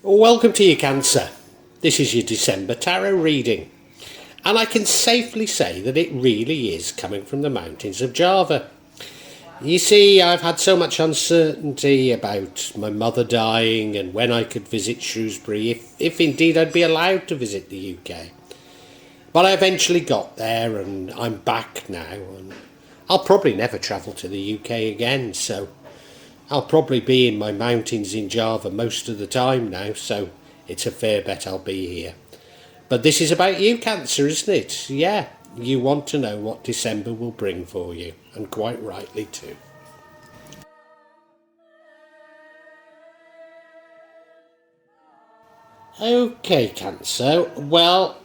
Welcome to your Cancer. This is your December tarot reading, and I can safely say that it really is coming from the mountains of Java. You see, I've had so much uncertainty about my mother dying and when I could visit Shrewsbury, if indeed I'd be allowed to visit the UK. But I eventually got there and I'm back now, and I'll probably never travel to the UK again, so I'll probably be in my mountains in Java most of the time now, so it's a fair bet I'll be here. But this is about you, Cancer, isn't it? Yeah, you want to know what December will bring for you, and quite rightly too. Okay, Cancer, well,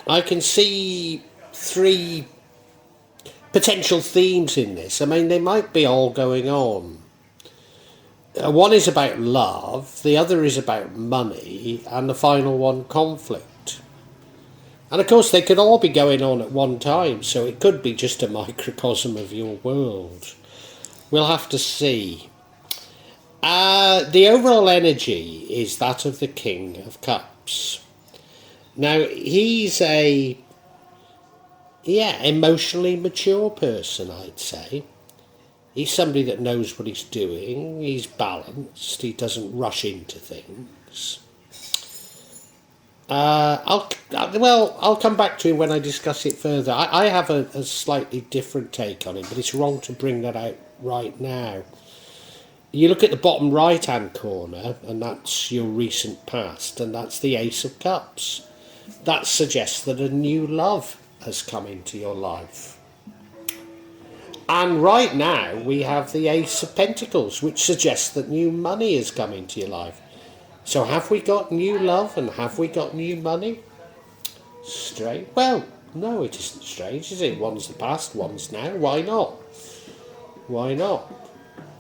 I can see three potential themes in this. I mean, they might be all going on. One is about love, the other is about money, and the final one, conflict. And of course, they could all be going on at one time, so it could be just a microcosm of your world. We'll have to see. The overall energy is that of the King of Cups. Now, he's a emotionally mature person, I'd say. He's somebody that knows what he's doing, he's balanced, he doesn't rush into things. I'll come back to him when I discuss it further. I have a slightly different take on him, but it's wrong to bring that out right now. You look at the bottom right-hand corner, and that's your recent past, and that's the Ace of Cups. That suggests that a new love has come into your life. And right now we have the Ace of Pentacles, which suggests that new money has come into your life. So have we got new love and have we got new money? Strange. Well, no, it isn't strange, is it? One's the past, one's now. Why not? Why not?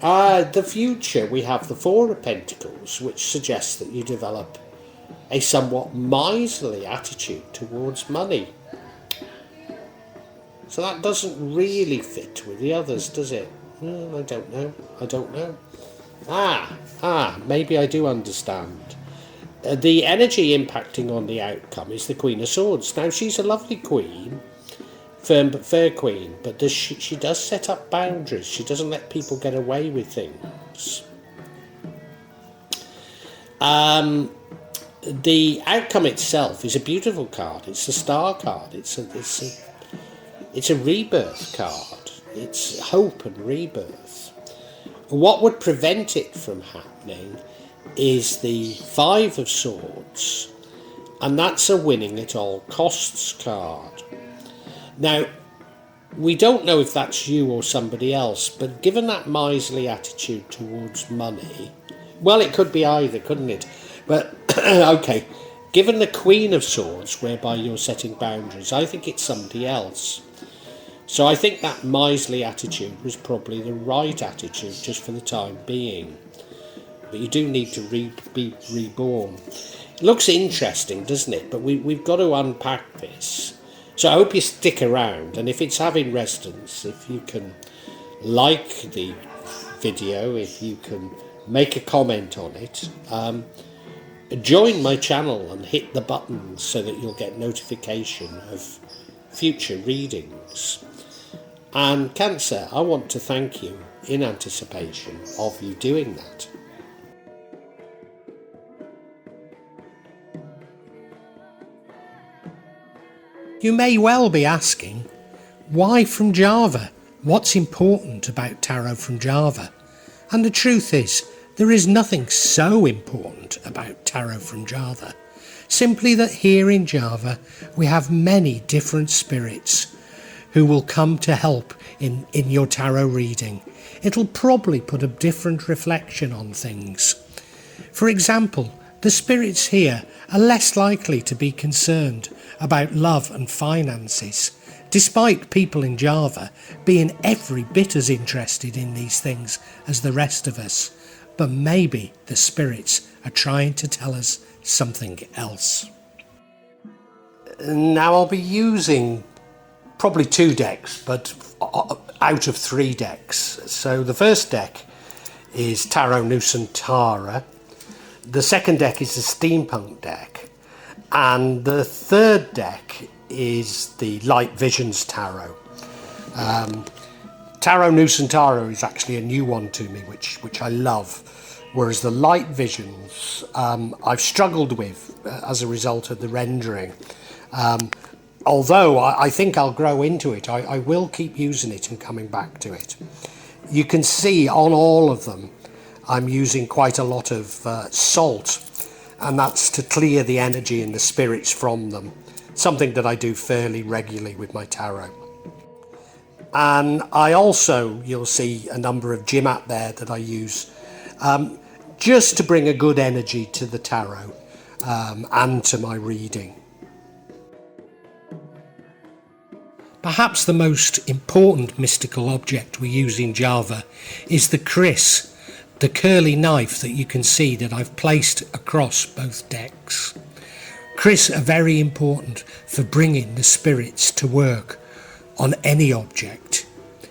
The future, we have the Four of Pentacles, which suggests that you develop a somewhat miserly attitude towards money. So that doesn't really fit with the others, does it? I don't know. Maybe I do understand. The energy impacting on the outcome is the Queen of Swords. Now, she's a lovely queen, firm but fair queen, but she does set up boundaries. She doesn't let people get away with things. The outcome itself is a beautiful card. It's a star card. It's a rebirth card. It's hope and rebirth. What would prevent it from happening is the Five of Swords, and that's a winning at all costs card. Now, we don't know if that's you or somebody else, but given that miserly attitude towards money, well, it could be either, couldn't it? But, okay, given the Queen of Swords, whereby you're setting boundaries, I think it's somebody else. So I think that miserly attitude was probably the right attitude just for the time being. But you do need to be reborn. It looks interesting, doesn't it? But we've got to unpack this. So I hope you stick around. And if it's having resonance, if you can like the video, if you can make a comment on it, join my channel and hit the buttons so that you'll get notification of future readings. And Cancer, I want to thank you in anticipation of you doing that. You may well be asking, why from Java? What's important about tarot from Java? And the truth is, there is nothing so important about tarot from Java. Simply that here in Java, we have many different spirits who will come to help in your tarot reading. It'll probably put a different reflection on things. For example, the spirits here are less likely to be concerned about love and finances, despite people in Java being every bit as interested in these things as the rest of us. But maybe the spirits are trying to tell us something else. Now I'll be using probably 2 decks, but out of 3 decks. So the first deck is Tarot Nusantara. The second deck is the steampunk deck, and the third deck is the Light Visions Tarot. Tarot Nusantara is actually a new one to me, which I love, whereas the Light Visions I've struggled with as a result of the rendering. Although I think I'll grow into it, I will keep using it and coming back to it. You can see on all of them I'm using quite a lot of salt, and that's to clear the energy and the spirits from them, something that I do fairly regularly with my tarot. And I also, you'll see a number of Jimat there that I use just to bring a good energy to the tarot and to my reading. Perhaps the most important mystical object we use in Java is the kris, the curly knife that you can see that I've placed across both decks. Kris are very important for bringing the spirits to work on any object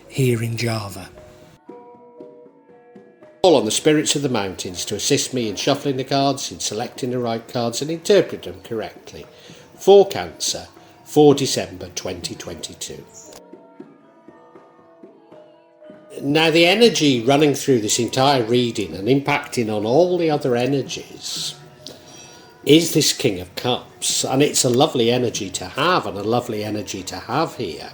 here in Java. Call on the spirits of the mountains to assist me in shuffling the cards, in selecting the right cards and interpret them correctly. For Cancer, for December 2022. Now, the energy running through this entire reading and impacting on all the other energies is this King of Cups, and it's a lovely energy to have, and a lovely energy to have here.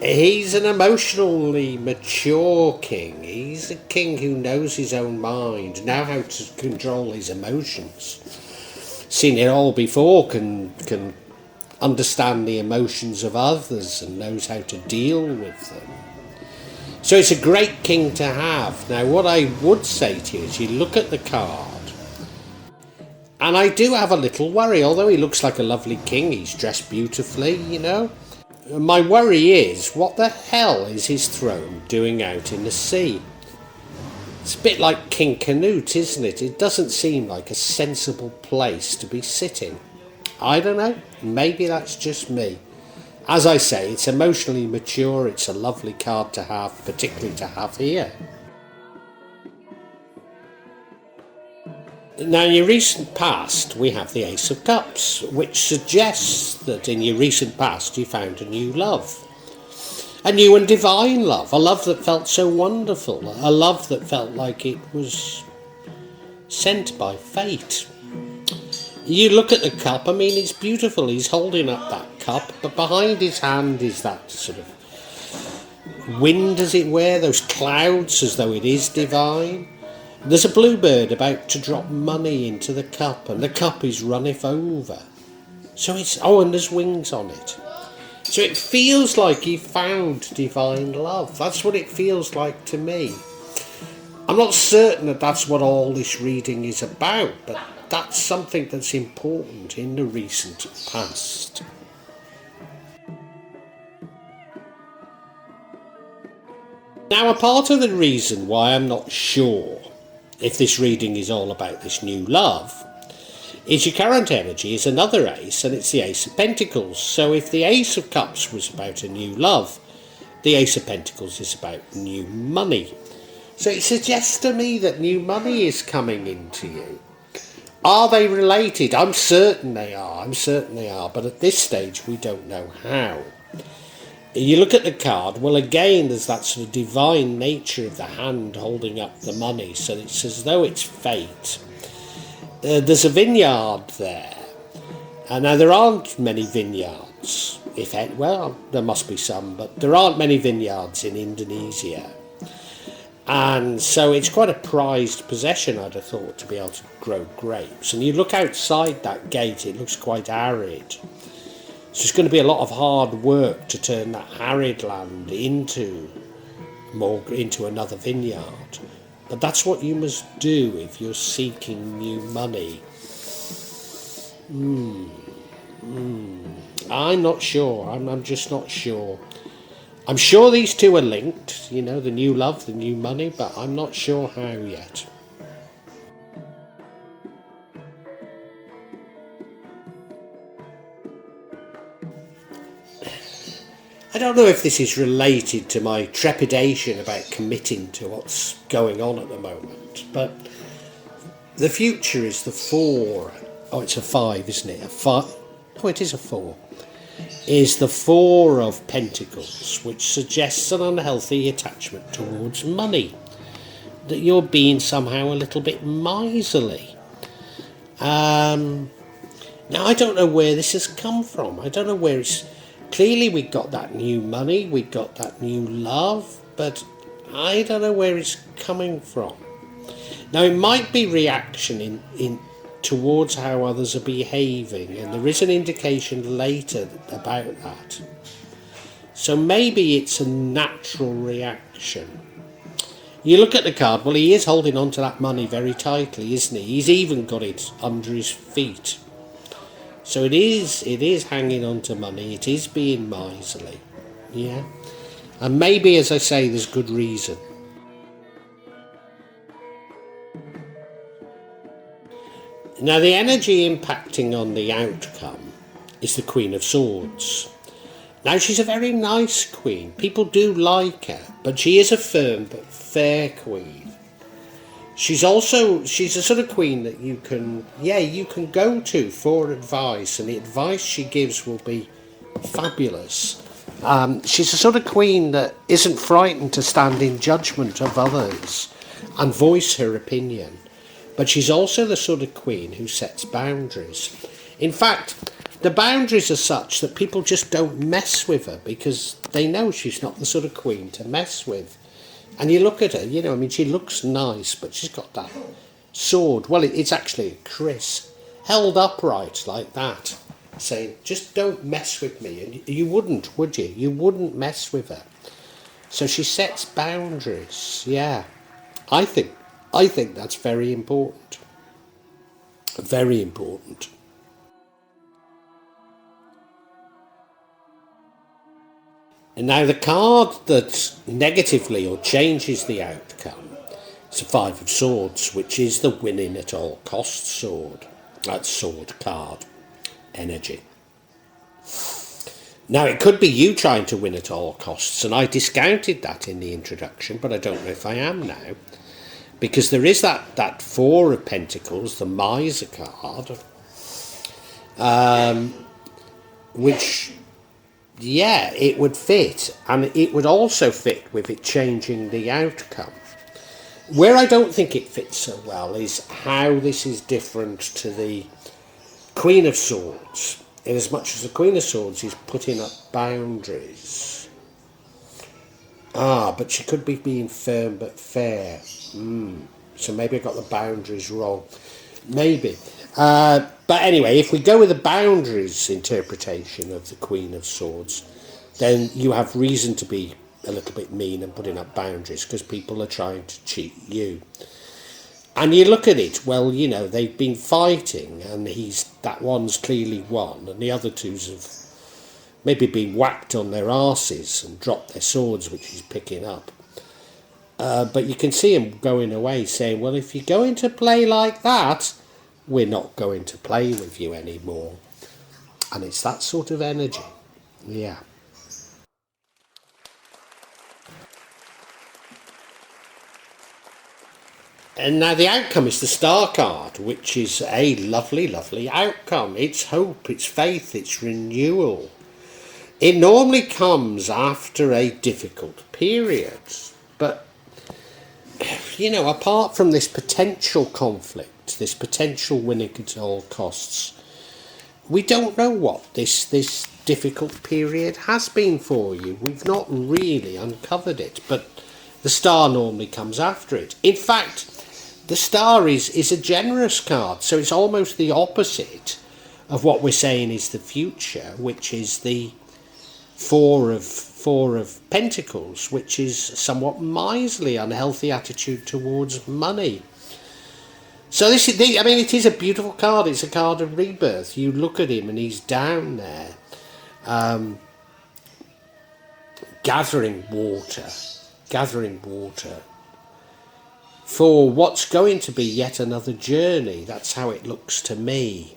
He's an emotionally mature king. He's a king who knows his own mind, now how to control his emotions. Seen it all before, can understand the emotions of others and knows how to deal with them. So it's a great king to have. Now, what I would say to you is you look at the card, and I do have a little worry, although he looks like a lovely king, he's dressed beautifully, you know. My worry is, what the hell is his throne doing out in the sea? It's a bit like King Canute, isn't it? It doesn't seem like a sensible place to be sitting. I don't know, maybe that's just me. As I say, it's emotionally mature, it's a lovely card to have, particularly to have here. Now, in your recent past, we have the Ace of Cups, which suggests that in your recent past you found a new love. A new and divine love, a love that felt so wonderful, a love that felt like it was sent by fate. You look at the cup, I mean, it's beautiful, he's holding up that cup, but behind his hand is that sort of wind, as it were, those clouds, as though it is divine. There's a bluebird about to drop money into the cup, and the cup is runneth over. So it's, and there's wings on it. So it feels like he found divine love. That's what it feels like to me. I'm not certain that that's what all this reading is about, but that's something that's important in the recent past. Now, a part of the reason why I'm not sure if this reading is all about this new love is your current energy is another ace, and it's the Ace of Pentacles. So if the Ace of Cups was about a new love, the Ace of Pentacles is about new money. So it suggests to me that new money is coming into you. Are they related? I'm certain they are, but at this stage we don't know how. You look at the card, well, again, there's that sort of divine nature of the hand holding up the money, so it's as though it's fate. There's a vineyard there. Now, there aren't many vineyards. Well, there must be some, but there aren't many vineyards in Indonesia. And so it's quite a prized possession, I'd have thought, to be able to grow grapes. And you look outside that gate, it looks quite arid. So it's going to be a lot of hard work to turn that arid land into another vineyard. But that's what you must do if you're seeking new money. I'm not sure. I'm just not sure. I'm sure these two are linked, you know, the new love, the new money, but I'm not sure how yet. I don't know if this is related to my trepidation about committing to what's going on at the moment, but The future is the four. Oh, it's a five, isn't it? A five. Oh, it is a four. Is the four of pentacles, which suggests an unhealthy attachment towards money. That you're being somehow a little bit miserly. Now, I don't know where this has come from. I don't know where it's... Clearly, we got that new money, we got that new love, but I don't know where it's coming from. Now, it might be reaction in towards how others are behaving, and there is an indication later about that. So maybe it's a natural reaction. You look at the card, well, he is holding on to that money very tightly, isn't he? He's even got it under his feet. So it is hanging on to money, it is being miserly, yeah. And maybe, as I say, there's good reason. Now, the energy impacting on the outcome is the Queen of Swords. Now, she's a very nice queen. People do like her, but she is a firm but fair queen. She's a sort of queen that you can go to for advice, and the advice she gives will be fabulous. She's a sort of queen that isn't frightened to stand in judgment of others and voice her opinion. But she's also the sort of queen who sets boundaries. In fact, the boundaries are such that people just don't mess with her because they know she's not the sort of queen to mess with. And you look at her, she looks nice, but she's got that sword. Well, it's actually a kris, held upright like that, saying, just don't mess with me. And you wouldn't, would you? You wouldn't mess with her. So she sets boundaries, yeah. I think that's very important. Very important. And now the card that negatively or changes the outcome is the Five of Swords, which is the winning at all costs sword. That's sword card energy. Now, it could be you trying to win at all costs, and I discounted that in the introduction, but I don't know if I am now. Because there is that Four of Pentacles, the Miser card, which, yeah, it would fit. And it would also fit with it changing the outcome. Where I don't think it fits so well is how this is different to the Queen of Swords. In as much as the Queen of Swords is putting up boundaries. But she could be being firm but fair. So maybe I got the boundaries wrong. Maybe. But anyway, if we go with the boundaries interpretation of the Queen of Swords, then you have reason to be a little bit mean and putting up boundaries because people are trying to cheat you. And you look at it, well, they've been fighting and that one's clearly won and the other two's have maybe been whacked on their arses and dropped their swords, which he's picking up. But you can see him going away saying, well, if you're going to play like that, we're not going to play with you anymore. And it's that sort of energy. Yeah. And now the outcome is the Star card, which is a lovely, lovely outcome. It's hope, it's faith, it's renewal. It normally comes after a difficult period, but, apart from this potential conflict, this potential winning at all costs, we don't know what this difficult period has been for you. We've not really uncovered it, but the Star normally comes after it. In fact, the Star is a generous card, so it's almost the opposite of what we're saying is the future, which is the Four of Pentacles, which is somewhat miserly, unhealthy attitude towards money. So it is a beautiful card. It's a card of rebirth. You look at him and he's down there, gathering water for what's going to be yet another journey. That's how it looks to me.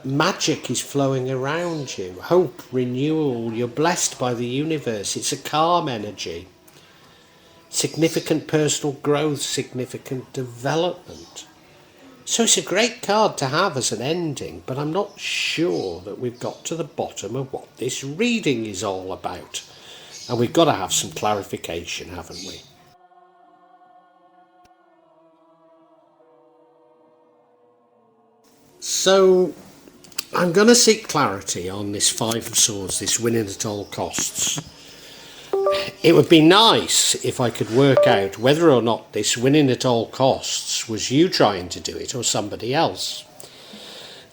Magic is flowing around you. Hope, renewal, you're blessed by the universe. It's a calm energy. significant personal growth, significant development. So it's a great card to have as an ending, but I'm not sure that we've got to the bottom of what this reading is all about. And we've got to have some clarification, haven't we? So I'm going to seek clarity on this Five of Swords, this winning at all costs. It would be nice if I could work out whether or not this winning at all costs was you trying to do it or somebody else.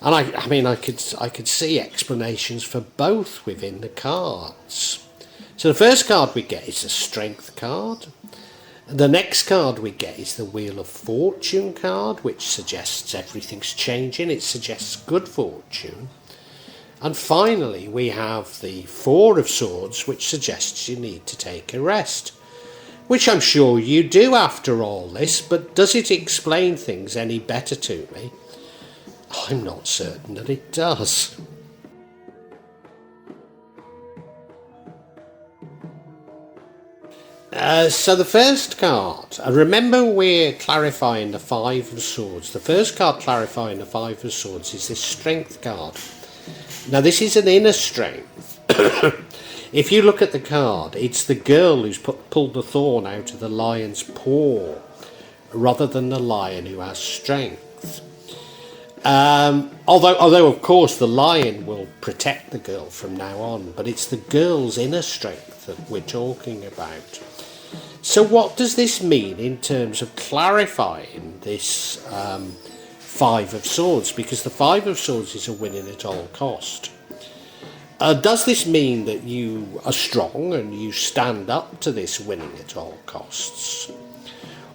And I mean, I could see explanations for both within the cards. So the first card we get is the Strength card. The next card we get is the Wheel of Fortune card, which suggests everything's changing. It suggests good fortune. And finally, we have the Four of Swords, which suggests you need to take a rest. Which I'm sure you do after all this, but does it explain things any better to me? I'm not certain that it does. So the first card, remember we're clarifying the Five of Swords. The first card clarifying the Five of Swords is this Strength card. Now this is an inner strength. If you look at the card, it's the girl who's pulled the thorn out of the lion's paw, rather than the lion who has strength. Although of course the lion will protect the girl from now on, but it's the girl's inner strength that we're talking about. So what does this mean in terms of clarifying this Five of Swords? Because the Five of Swords is a winning at all cost. Does this mean that you are strong and you stand up to this winning at all costs?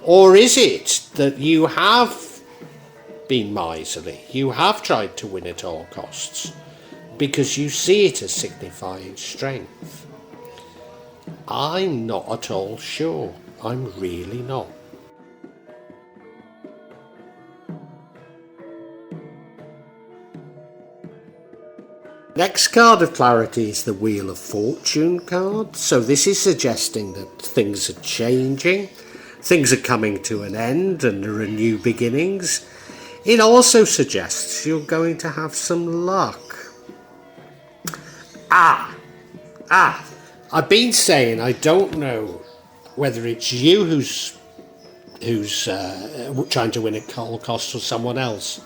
Or is it that you have been miserly, you have tried to win at all costs, because you see it as signifying strength? I'm not at all sure. I'm really not. Next card of clarity is the Wheel of Fortune card. So this is suggesting that things are changing, things are coming to an end and there are new beginnings. It also suggests you're going to have some luck. I've been saying I don't know whether it's you who's trying to win at all costs or someone else.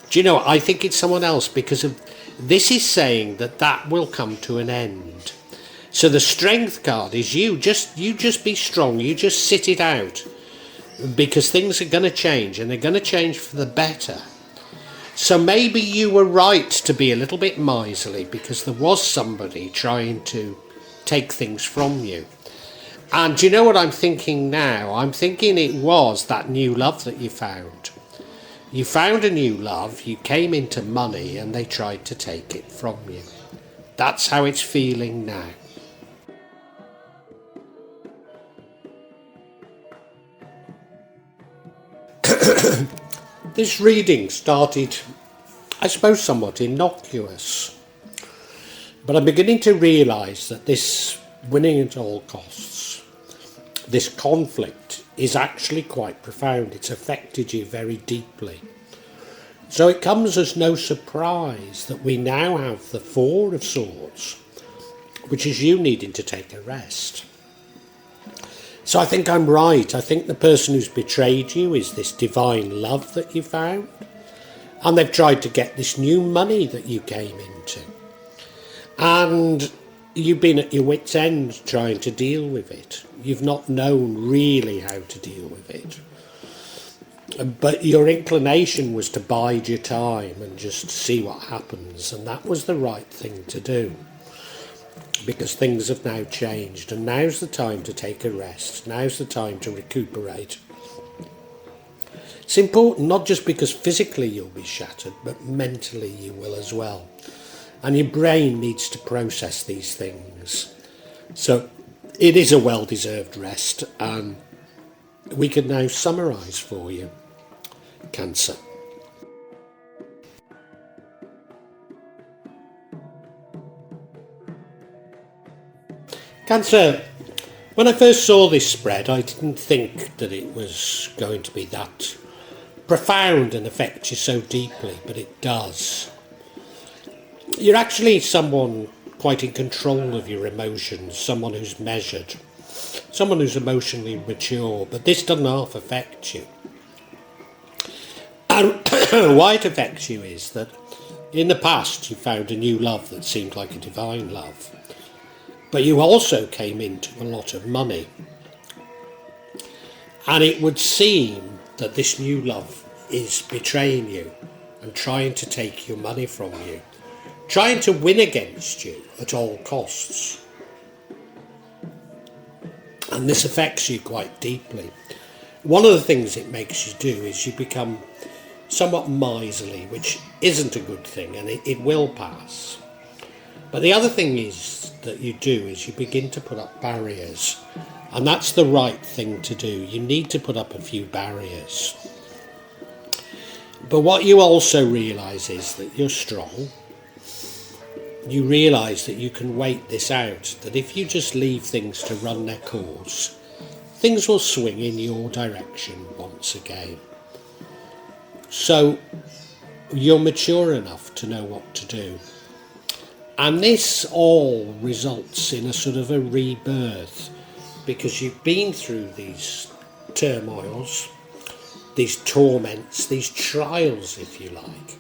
Do you know, I think it's someone else, because of this is saying that will come to an end. So the Strength card is you just be strong, you just sit it out, because things are going to change and they're going to change for the better. So maybe you were right to be a little bit miserly, because there was somebody trying to take things from you. And do you know what I'm thinking now? I'm thinking it was that new love that you found. You found a new love, you came into money, and they tried to take it from you. That's how it's feeling now. This reading started, I suppose, somewhat innocuous. But I'm beginning to realise that this winning at all costs, this conflict, is actually quite profound. It's affected you very deeply. So it comes as no surprise that we now have the Four of Swords, which is you needing to take a rest. So I think I'm right. I think the person who's betrayed you is this divine love that you found, and they've tried to get this new money that you came into. And you've been at your wit's end trying to deal with it. You've not known really how to deal with it. But your inclination was to bide your time and just see what happens. And that was the right thing to do, because things have now changed. And now's the time to take a rest. Now's the time to recuperate. It's important, not just because physically you'll be shattered, but mentally you will as well. And your brain needs to process these things. So it is a well-deserved rest, and we can now summarise for you. Cancer. Cancer, When I first saw this spread, I didn't think that it was going to be that profound and affect you so deeply, but it does. You're actually someone quite in control of your emotions, someone who's measured, someone who's emotionally mature, but this doesn't half affect you. And why it affects you is that in the past you found a new love that seemed like a divine love, but you also came into a lot of money. And it would seem that this new love is betraying you and trying to take your money from you, trying to win against you at all costs. And this affects you quite deeply. One of the things it makes you do is you become somewhat miserly, which isn't a good thing, and it will pass. But the other thing is that you do is you begin to put up barriers, and that's the right thing to do. You need to put up a few barriers. But what you also realise is that you're strong. You realise that you can wait this out, that if you just leave things to run their course, things will swing in your direction once again. So you're mature enough to know what to do. And this all results in a sort of a rebirth, because you've been through these turmoils, these torments, these trials, if you like.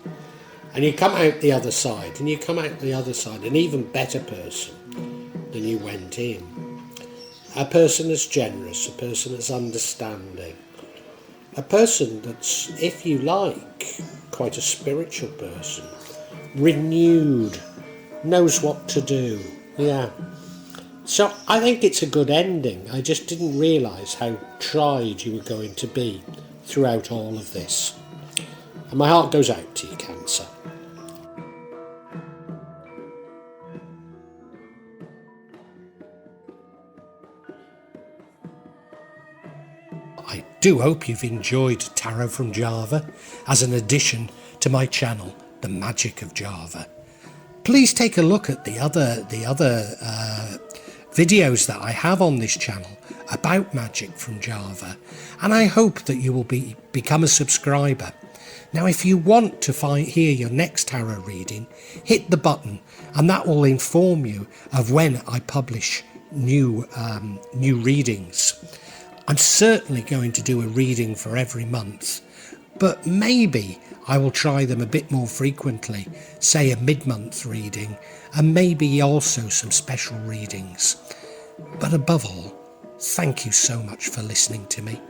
And you come out the other side, and you come out the other side an even better person than you went in. A person that's generous, a person that's understanding, a person that's, if you like, quite a spiritual person, renewed, knows what to do. Yeah. So I think it's a good ending. I just didn't realise how tried you were going to be throughout all of this. And my heart goes out to you, Cancer. I do hope you've enjoyed Tarot from Java as an addition to my channel, The Magic of Java. Please take a look at the other videos that I have on this channel about magic from Java, and I hope that you will become a subscriber. Now, if you want to hear your next tarot reading, hit the button, and that will inform you of when I publish new readings. I'm certainly going to do a reading for every month, but maybe I will try them a bit more frequently, say a mid-month reading, and maybe also some special readings. But above all, thank you so much for listening to me.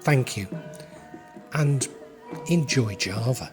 Thank you, and enjoy Java.